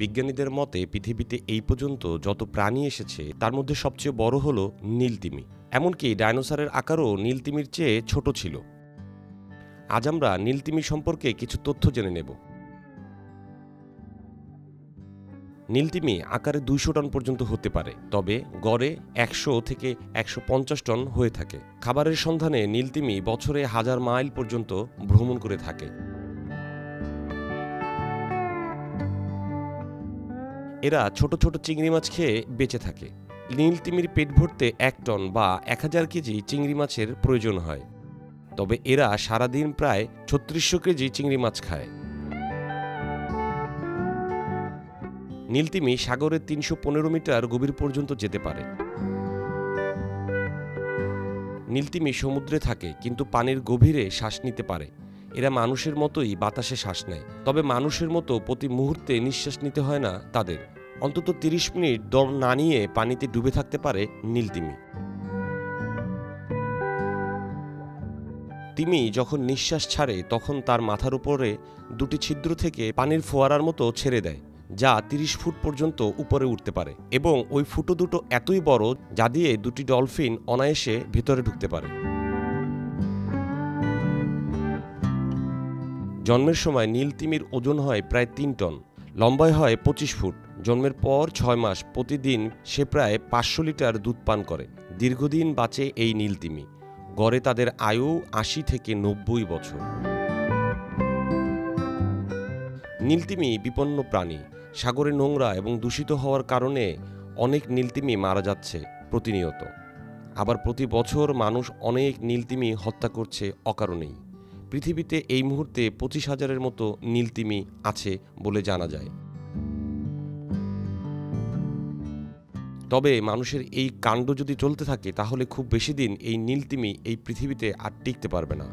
বিজ্ঞানীদের মতে পৃথিবীতে এই পর্যন্ত যত প্রাণী এসেছে তার মধ্যে সবচেয়ে বড় হলো নীলতিমি। এমনকি ডাইনোসরের আকারও নীলতিমির চেয়ে ছোট ছিল। আজ আমরা নীলতিমি সম্পর্কে কিছু তথ্য জেনে নেব। নীলতিমি আকারে 200 টন পর্যন্ত হতে পারে, তবে গড়ে 100 থেকে 150 টন হয়ে থাকে। খাবারের সন্ধানে নীলতিমি বছরে 1000 মাইল পর্যন্ত ভ্রমণ করে থাকে। এরা ছোট ছোট চিংড়ি মাছ খেয়ে বেঁচে থাকে। নীলতিমির পেট ভরতে 1 টন বা 1000 কেজি চিংড়ি মাছের প্রয়োজন হয়, তবে এরা সারাদিন প্রায় 3600 কেজি চিংড়ি মাছ খায়। নীলতিমি সাগরের 315 মিটার গভীর পর্যন্ত যেতে পারে। নীলতিমি সমুদ্রে থাকে কিন্তু পানির গভীরে শ্বাস নিতে পারে। এরা মানুষের মতোই বাতাসে শ্বাস নেয়, তবে মানুষের মতো প্রতি মুহূর্তে নিঃশ্বাস নিতে হয় না তাদের। অন্তত 30 মিনিট দম না নিয়ে পানিতে ডুবে থাকতে পারে নীলতিমি। তিমি যখন নিঃশ্বাস ছাড়ে তখন তার মাথার উপরে 2টি ছিদ্র থেকে পানির ফোয়ারার মতো ছেড়ে দেয়, যা 30 ফুট পর্যন্ত উপরে উঠতে পারে, এবং ওই ফুটো দুটো এতই বড় যা দিয়ে 2টি ডলফিন অনায়াসে ভেতরে ঢুকতে পারে। জন্মের সময় নীলতিমির ওজন হয় প্রায় 3 টন, লম্বায় হয় 25 ফুট। জন্মের পর 6 মাস প্রতিদিন সে প্রায় 500 লিটার দুধ পান করে। দীর্ঘদিন বাঁচে এই নীলতিমি, গড়ে তাদের আয়ু 80 থেকে 90 বছর। নীলতিমি বিপন্ন প্রাণী। সাগরে নোংরা এবং দূষিত হওয়ার কারণে অনেক নীলতিমি মারা যাচ্ছে প্রতিনিয়ত। আবার প্রতি বছর মানুষ অনেক নীলতিমি হত্যা করছে অকারণেই। পৃথিবীতে এই মুহূর্তে 25,000-এর মতো নীলতিমি আছে বলে জানা যায়। তবে মানুষের এই কাণ্ড যদি চলতে থাকে তাহলে খুব বেশি দিন এই নীলতিমি এই পৃথিবীতে আর টিকতে পারবে না।